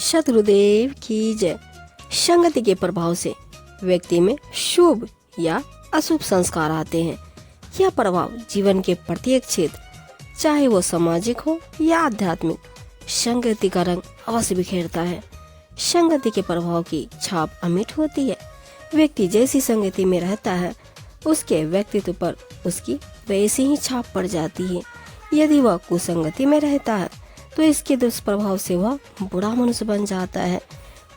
शत्रुदेव की जय। संगति के प्रभाव से व्यक्ति में शुभ या अशुभ संस्कार आते हैं। यह प्रभाव जीवन के प्रत्येक क्षेत्र, चाहे वो सामाजिक हो या आध्यात्मिक, संगति का रंग अवश्य बिखेरता है। संगति के प्रभाव की छाप अमिट होती है। व्यक्ति जैसी संगति में रहता है, उसके व्यक्तित्व पर उसकी वैसी ही छाप पड़ जाती है। यदि वह कुसंगति में रहता है तो इसके दुष्प्रभाव से वह बुरा मनुष्य बन जाता है।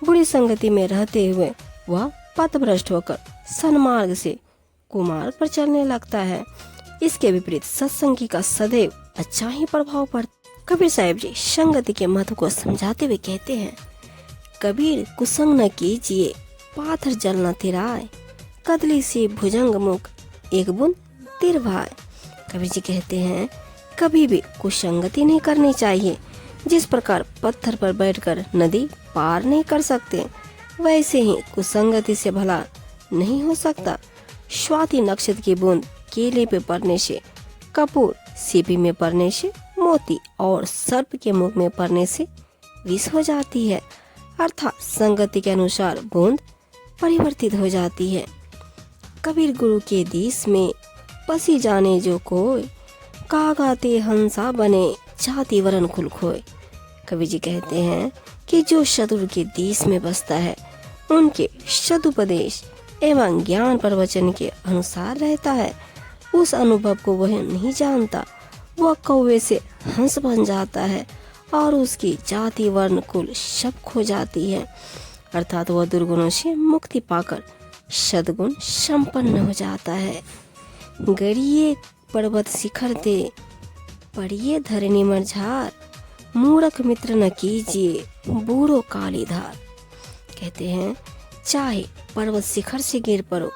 बुरी संगति में रहते हुए वह पथभ्रष्ट होकर सन्मार्ग से कुमार्ग पर चलने लगता है। इसके विपरीत सत्संगी का सदैव अच्छा ही प्रभाव पड़ता। कबीर साहब जी संगति के महत्व को समझाते हुए कहते हैं, कबीर कुसंग न कीजिए, पाथर जल न तिराए, कदली से भुजंग मुख, एक बूंद तिर भाए। कबीर जी कहते हैं, कभी भी कुसंगति नहीं करनी चाहिए। जिस प्रकार पत्थर पर बैठकर नदी पार नहीं कर सकते, वैसे ही कुसंगति से भला नहीं हो सकता। स्वाति नक्षत्र की बूंद केले पे पड़ने से, कपूर सीपी में पड़ने से मोती, और सर्प के मुख में पड़ने से विष हो जाती है। अर्थात संगति के अनुसार बूंद परिवर्तित हो जाती है। कबीर गुरु के देश में पसी जाने जो कोई, कागाते हंसा बने, जाति वरण खुल खोए। कबीर जी कहते हैं कि जो शत्रु के देश में बसता है, उनके सदुपदेश एवं ज्ञान प्रवचन के अनुसार रहता है, उस अनुभव को वह नहीं जानता। वह कौवे से हंस बन जाता है और उसकी जाति वर्ण कुल सब खो जाती है। अर्थात वह दुर्गुणों से मुक्ति पाकर सद्गुण संपन्न हो जाता है। गड़िए पर्वत शिखर ते, पड़िए धरनी मरझार, मूर्ख मित्र न कीजिए, बूढ़ो काली धार। कहते हैं, चाहे पर्वत शिखर से गिर पड़ो,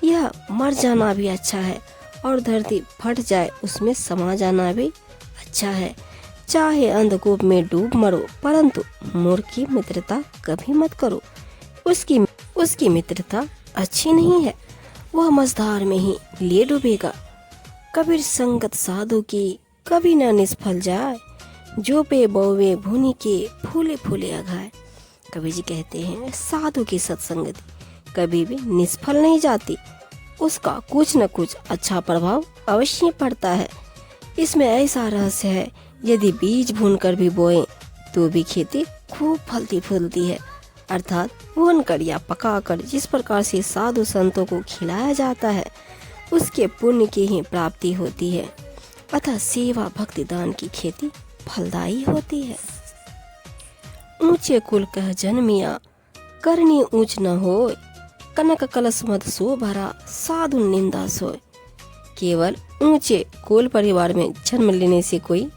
यह मर जाना भी अच्छा है, और धरती फट जाए उसमें समा जाना भी अच्छा है। चाहे अंधकूप में डूब मरो, परंतु मूर्ख की मित्रता कभी मत करो। उसकी मित्रता अच्छी नहीं है, वह मझधार में ही ले डूबेगा। कबीर संगत साधु की कभी न निष्फल जाए, जो पे बोवे भूनि के, फूले फूले अघाए। कबीर जी कहते हैं, साधु की सत्संगति कभी भी निष्फल नहीं जाती। उसका कुछ न कुछ अच्छा प्रभाव अवश्य पड़ता है। इसमें ऐसा रहस्य है, यदि बीज भूनकर भी बोए तो भी खेती खूब फलती फूलती है। अर्थात भूनकर या पकाकर जिस प्रकार से साधु संतों को खिलाया जाता है, उसके पुण्य की ही प्राप्ति होती है। अतः सेवा भक्ति दान की खेती फलदायी होती है। ऊंचे कुल कह जन्मिया, करनी ऊंच न होय, कनक कलश मद सो भरा, साधु निंदा सोय। केवल ऊंचे कुल परिवार में जन्म लेने से कोई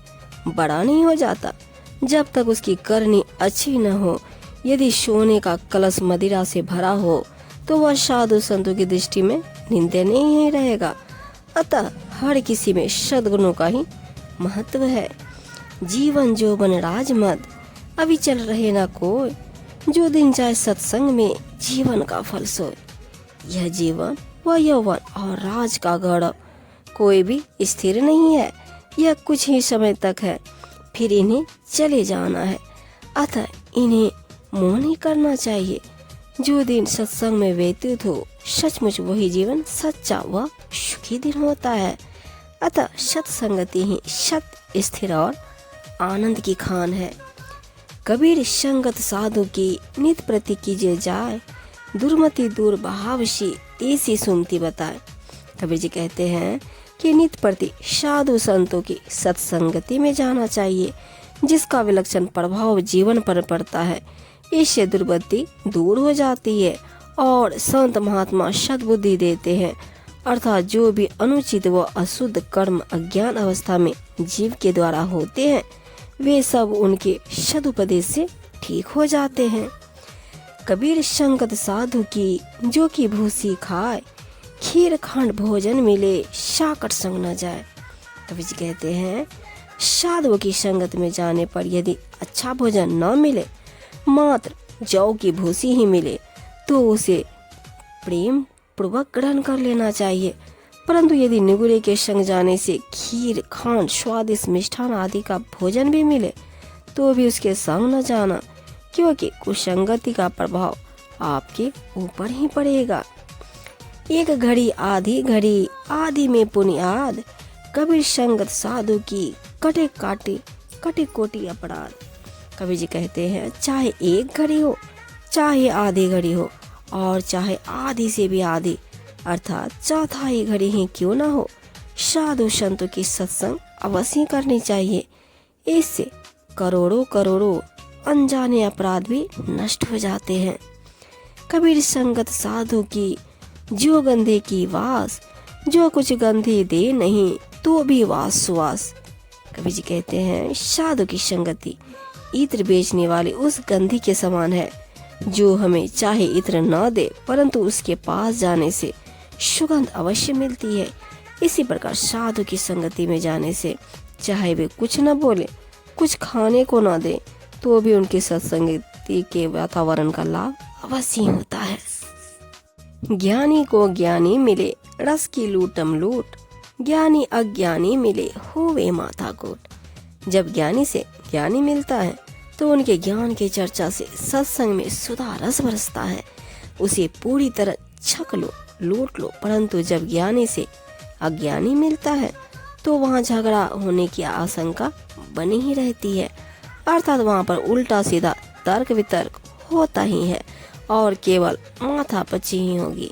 बड़ा नहीं हो जाता, जब तक उसकी करनी अच्छी न हो। यदि सोने का कलश मदिरा से भरा हो तो वह साधु संतों की दृष्टि में निंदनीय ही रहेगा। अतः हर किसी में सद्गुणों का ही महत्व है। जीवन जोबन राजमद, अभी चल रहे ना कोई, जो दिन जाए सत्संग में, जीवन का फल सोए। यह जीवन व यौवन और राज का गौरव कोई भी स्थिर नहीं है। यह कुछ ही समय तक है, फिर इन्हें चले जाना है। अतः इन्हें मोह नहीं करना चाहिए। जो दिन सत्संग में व्यतीत हो, सचमुच वही जीवन सच्चा व सुखी दिन होता है। अतः सत्संगति ही सत स्थिर और आनंद की खान है। कबीर संगत साधु की नित प्रति कीजिए जाए, दुर्मति दूर बहावशी, ऐसी सुनती बताए। कबीर जी कहते हैं कि नित प्रति साधु संतों की सत्संगति में जाना चाहिए, जिसका विलक्षण प्रभाव जीवन पर पड़ता है। इससे दुर्गति दूर हो जाती है और संत महात्मा सद्बुद्धि देते हैं। अर्थात जो भी अनुचित व अशुद्ध कर्म अज्ञान अवस्था में जीव के द्वारा होते हैं, वे सब उनके सदुपदेश से ठीक हो जाते हैं। कबीर संगत साधु की, जो की भूसी खाए, खीर खंड भोजन मिले, शाकट संग न जाए। कबीर जी कहते हैं, साधुओं की संगत में जाने पर यदि अच्छा भोजन न मिले, मात्र जौ की भूसी ही मिले, तो उसे प्रेम पूर्वक ग्रहण कर लेना चाहिए। परंतु यदि निगुरे के संग जाने से खीर खांड स्वादिष्ट मिष्ठान आदि का भोजन भी मिले, तो भी उसके संग न जाना, क्योंकि कुसंगति का प्रभाव आपके ऊपर ही पड़ेगा। एक घड़ी आधी में पुनियाद, कबीर संगत साधु की कटे कोटि अपराध। कबीर जी कहते हैं चाहे एक घड़ी हो, चाहे आधी घड़ी हो, और चाहे आधी से भी आधी अर्थात चौथाई घड़ी ही क्यों ना हो, साधु संतों की सत्संग अवश्य करनी चाहिए। इससे करोड़ों अनजाने अपराध भी नष्ट हो जाते हैं। कबीर संगत साधु की जो गंधे की वास, जो कुछ गंधे दे नहीं तो भी वास सुवास। कबीर जी कहते हैं साधु की संगति इत्र बेचने वाले उस गंधी के समान है, जो हमें चाहे इत्र न दे परंतु उसके पास जाने से सुगंध अवश्य मिलती है। इसी प्रकार साधु की संगति में जाने से चाहे वे कुछ न बोले, कुछ खाने को न दे, तो भी उनकी सत्संगति के वातावरण का लाभ अवश्य होता है। ज्ञानी को ज्ञानी मिले रस की लूटम लूट, ज्ञानी अज्ञानी मिले होवे माथा कोट। जब ज्ञानी से ज्ञानी मिलता है तो उनके ज्ञान की चर्चा से सत्संग में सुधा रस बरसता है। उसे पूरी तरह छक लो, लूट लो। परंतु जब ज्ञानी से अज्ञानी मिलता है तो वहाँ झगड़ा होने की आशंका बनी ही रहती है, अर्थात वहाँ पर उल्टा सीधा तर्क वितर्क होता ही है और केवल माथापच्ची ही होगी।